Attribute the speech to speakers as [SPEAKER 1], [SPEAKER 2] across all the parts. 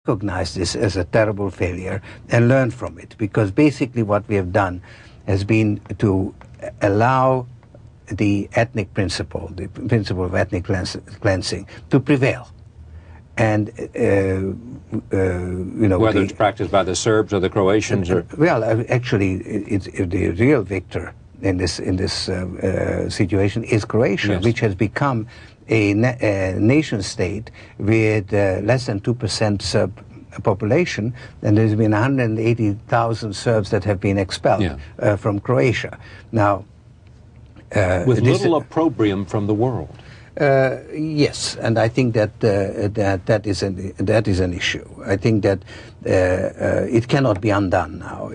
[SPEAKER 1] recognize this as a terrible failure and learn from it, because basically what we have done has been to allow the ethnic principle, the principle of ethnic cleansing, to prevail. And, you know...
[SPEAKER 2] Whether it's practiced by the Serbs or the Croatians? Or...
[SPEAKER 1] Well, actually, the real victor in this situation is Croatia,
[SPEAKER 2] yes.
[SPEAKER 1] which has become a nation state with less than 2% Serb population, and there's been 180,000 Serbs that have been expelled from Croatia. Now,
[SPEAKER 2] with little opprobrium from the world.
[SPEAKER 1] Yes, and I think that that is an issue. I think that it cannot be undone now.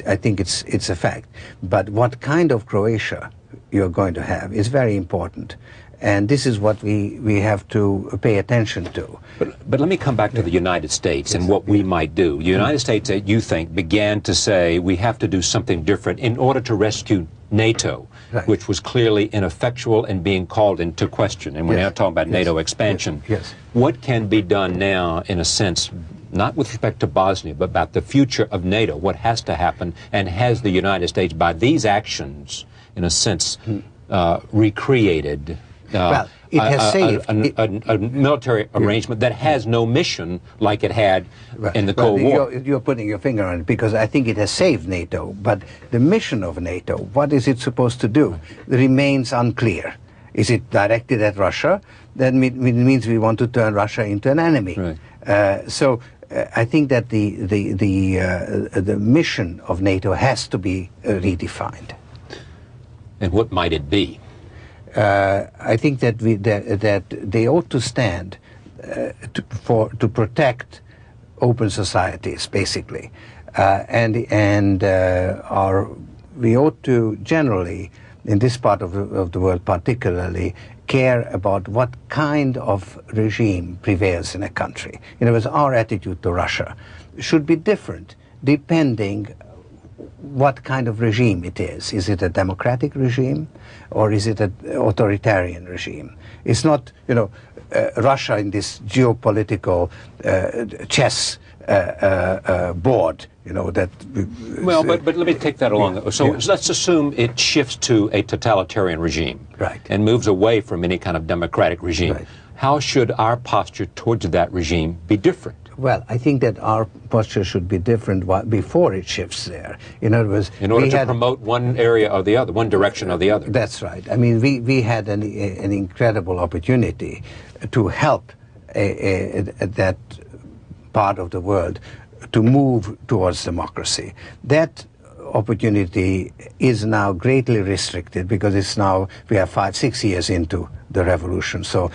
[SPEAKER 1] I think it's a fact. But what kind of Croatia you're going to have is very important. And this is what we have to pay attention to.
[SPEAKER 2] But let me come back to the United States and what we might do. The United States, you think, began to say we have to do something different in order to rescue NATO, which was clearly ineffectual and being called into question. And we're now talking about NATO expansion.
[SPEAKER 1] Yes.
[SPEAKER 2] What can be done now, in a sense, not with respect to Bosnia, but about the future of NATO? What has to happen? And has the United States, by these actions, in a sense, recreated...
[SPEAKER 1] well, it has saved
[SPEAKER 2] a military arrangement that has no mission like it had in the Cold War.
[SPEAKER 1] You're putting your finger on it, because I think it has saved NATO, but the mission of NATO, what is it supposed to do, remains unclear. Is it directed at Russia? That means we want to turn Russia into an enemy. Right. So I think that the mission of NATO has to be redefined.
[SPEAKER 2] And what might it be?
[SPEAKER 1] I think that that they ought to stand to protect open societies, basically, and we ought to generally, in this part of the world particularly, care about what kind of regime prevails in a country. In other words, our attitude to Russia should be different depending what kind of regime it is. Is it a democratic regime, or is it an authoritarian regime? It's not, you know, Russia in this geopolitical chess board, you know, that...
[SPEAKER 2] Well, but let me take that along. So let's assume it shifts to a totalitarian regime.
[SPEAKER 1] Right. And
[SPEAKER 2] moves away from any kind of democratic regime. Right. How should our posture towards that regime be different?
[SPEAKER 1] Well, I think that our posture should be different before it shifts there. In other words,
[SPEAKER 2] in order to promote one area or the other, one direction or the other.
[SPEAKER 1] That's right. I mean, we had an incredible opportunity to help that part of the world to move towards democracy. That opportunity is now greatly restricted, because it's now, we are 5-6 years into the revolution. So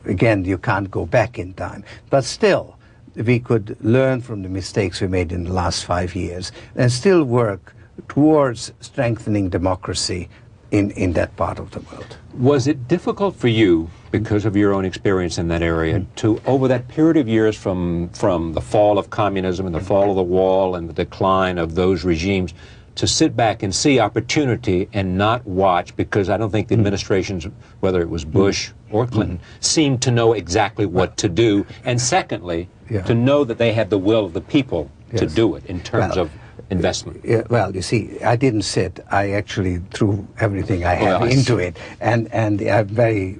[SPEAKER 1] again, you can't go back in time. But still, we could learn from the mistakes we made in the last 5 years and still work towards strengthening democracy in that part of the world.
[SPEAKER 2] Was it difficult for you, because of your own experience in that area, to, over that period of years from the fall of communism and the fall of the wall and the decline of those regimes, to sit back and see opportunity and not watch, because I don't think the administrations, whether it was Bush or Clinton, seemed to know exactly what to do, and secondly, to know that they had the will of the people to do it in terms of investment?
[SPEAKER 1] Well, you see, I didn't sit. I actually threw everything I had into it, and I'm very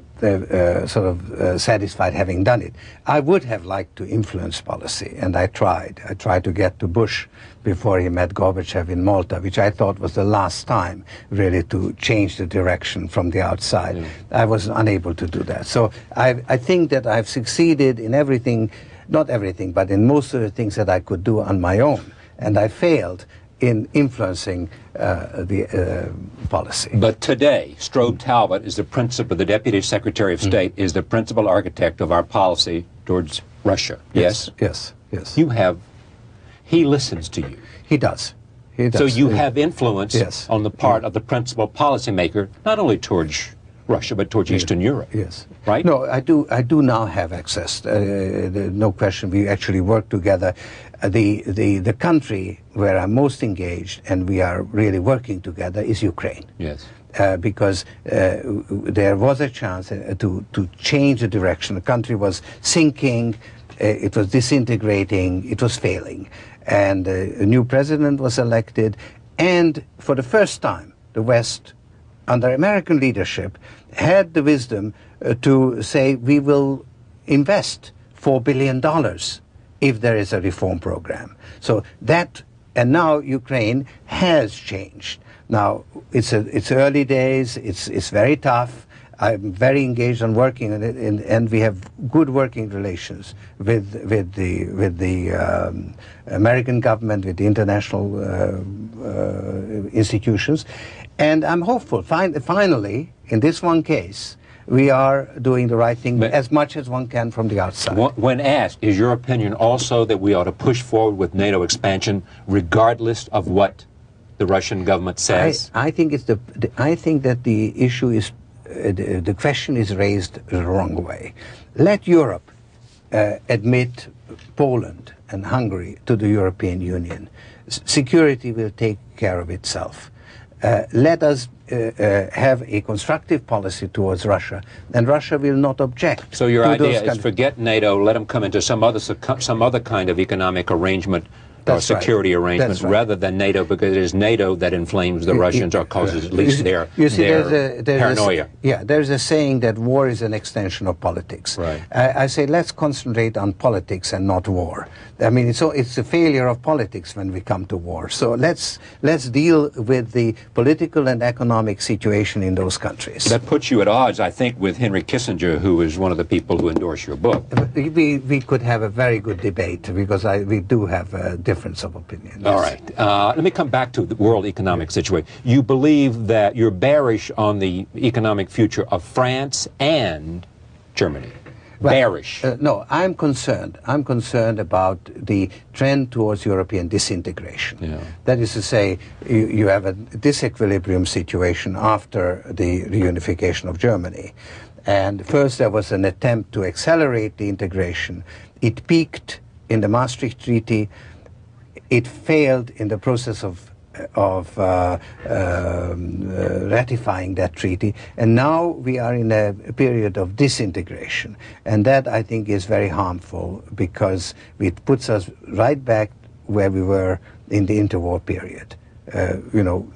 [SPEAKER 1] satisfied having done it. I would have liked to influence policy, and I tried. I tried to get to Bush before he met Gorbachev in Malta, which I thought was the last time really to change the direction from the outside. I was unable to do that. So I think that I've succeeded in everything, not everything, but in most of the things that I could do on my own. And I failed in influencing the policy.
[SPEAKER 2] But today, Strobe Talbot is the Deputy Secretary of State, is the principal architect of our policy towards Russia. Yes?
[SPEAKER 1] Yes.
[SPEAKER 2] You have, he listens to you.
[SPEAKER 1] He does. He does.
[SPEAKER 2] So you have influence on the part of the principal policymaker, not only towards Russia, but towards Eastern Europe.
[SPEAKER 1] Yes.
[SPEAKER 2] Right?
[SPEAKER 1] No, I do now have access. No question. We actually work together. The country where I'm most engaged and we are really working together is Ukraine.
[SPEAKER 2] Yes.
[SPEAKER 1] Because there was a chance to change the direction. The country was sinking. it was disintegrating, it was failing. And a new president was elected, and for the first time, the West, under American leadership, had the wisdom to say, we will invest $4 billion if there is a reform program. So that, and now Ukraine has changed. Now, it's early days, it's very tough. I'm very engaged on working on it, and we have good working relations with the American government, with the international institutions, and I'm hopeful. Finally, in this one case, we are doing the right thing as much as one can from the outside.
[SPEAKER 2] When asked, is your opinion also that we ought to push forward with NATO expansion, regardless of what the Russian government says?
[SPEAKER 1] I think it's I think that the issue is. The question is raised the wrong way. Let Europe admit Poland and Hungary to the European Union. Security will take care of itself. Let us have a constructive policy towards Russia, and Russia will not object.
[SPEAKER 2] So your idea is forget NATO, let them come into some other kind of economic arrangement or security arrangement rather than NATO, because it is NATO that inflames the Russians or causes at least their paranoia.
[SPEAKER 1] There's a saying that war is an extension of politics.
[SPEAKER 2] Right.
[SPEAKER 1] I say let's concentrate on politics and not war. I mean, it's a failure of politics when we come to war. So let's deal with the political and economic situation in those countries.
[SPEAKER 2] That puts you at odds, I think, with Henry Kissinger, who is one of the people who endorse your book.
[SPEAKER 1] We could have a very good debate, because we do have a difference of opinion. Yes.
[SPEAKER 2] All right. Let me come back to the world economic situation. You believe that you're bearish on the economic future of France and Germany. Bearish.
[SPEAKER 1] No, I'm concerned. I'm concerned about the trend towards European disintegration.
[SPEAKER 2] Yeah.
[SPEAKER 1] That is to say, you have a disequilibrium situation after the reunification of Germany. And first there was an attempt to accelerate the integration. It peaked in the Maastricht Treaty. It failed in the process of ratifying that treaty, and now we are in a period of disintegration, and that I think is very harmful, because it puts us right back where we were in the interwar period.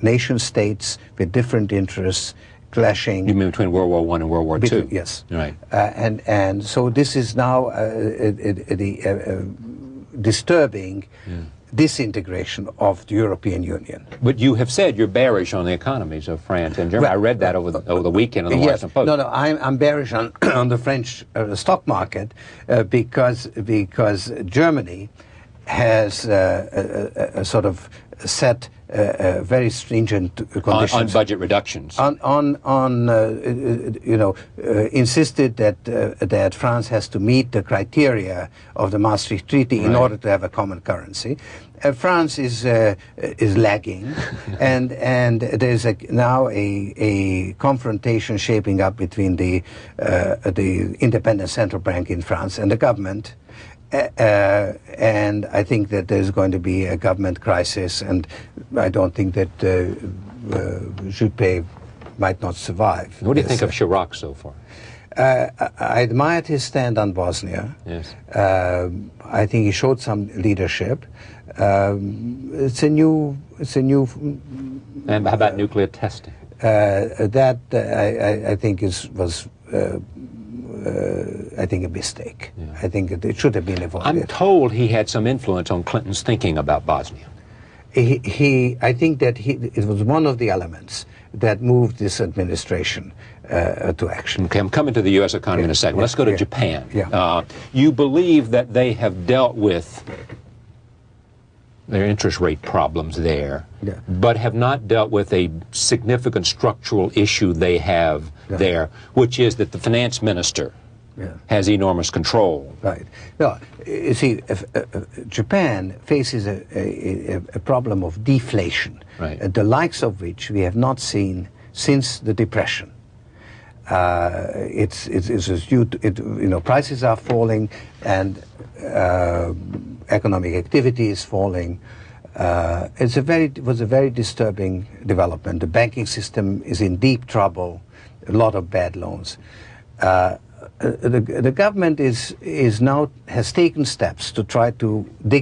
[SPEAKER 1] Nation states with different interests clashing.
[SPEAKER 2] You mean between World War I and World War II?
[SPEAKER 1] Yes.
[SPEAKER 2] Right.
[SPEAKER 1] And so this is now disturbing disintegration of the European Union.
[SPEAKER 2] But you have said you're bearish on the economies of France and Germany. I read that over the weekend in the Washington Post.
[SPEAKER 1] No, I'm bearish on the French stock market because Germany has sort of set very stringent conditions
[SPEAKER 2] on budget reductions.
[SPEAKER 1] Insisted that France has to meet the criteria of the Maastricht Treaty in order to have a common currency. France is lagging, and there's now a confrontation shaping up between the independent central bank in France and the government. And I think that there's going to be a government crisis, and I don't think that Juppé might not survive.
[SPEAKER 2] What do you think of Chirac so far?
[SPEAKER 1] I admired his stand on Bosnia.
[SPEAKER 2] Yes.
[SPEAKER 1] I think he showed some leadership. It's a new.
[SPEAKER 2] And how about nuclear testing?
[SPEAKER 1] That I think was. I think a mistake.
[SPEAKER 2] Yeah.
[SPEAKER 1] I think it should have been avoided.
[SPEAKER 2] I'm told he had some influence on Clinton's thinking about Bosnia.
[SPEAKER 1] I think that it was one of the elements that moved this administration to action.
[SPEAKER 2] Okay, I'm coming to the U.S. economy in a second. Let's go to Japan.
[SPEAKER 1] Yeah.
[SPEAKER 2] You believe that they have dealt with their interest rate problems there, but have not dealt with a significant structural issue they have there, which is that the finance minister has enormous control.
[SPEAKER 1] Right. No, you see, Japan faces a problem of deflation, the likes of which we have not seen since the Depression. Prices are falling, and economic activity is falling. It was a very disturbing development. The banking system is in deep trouble, a lot of bad loans. the government is now has taken steps to try to dig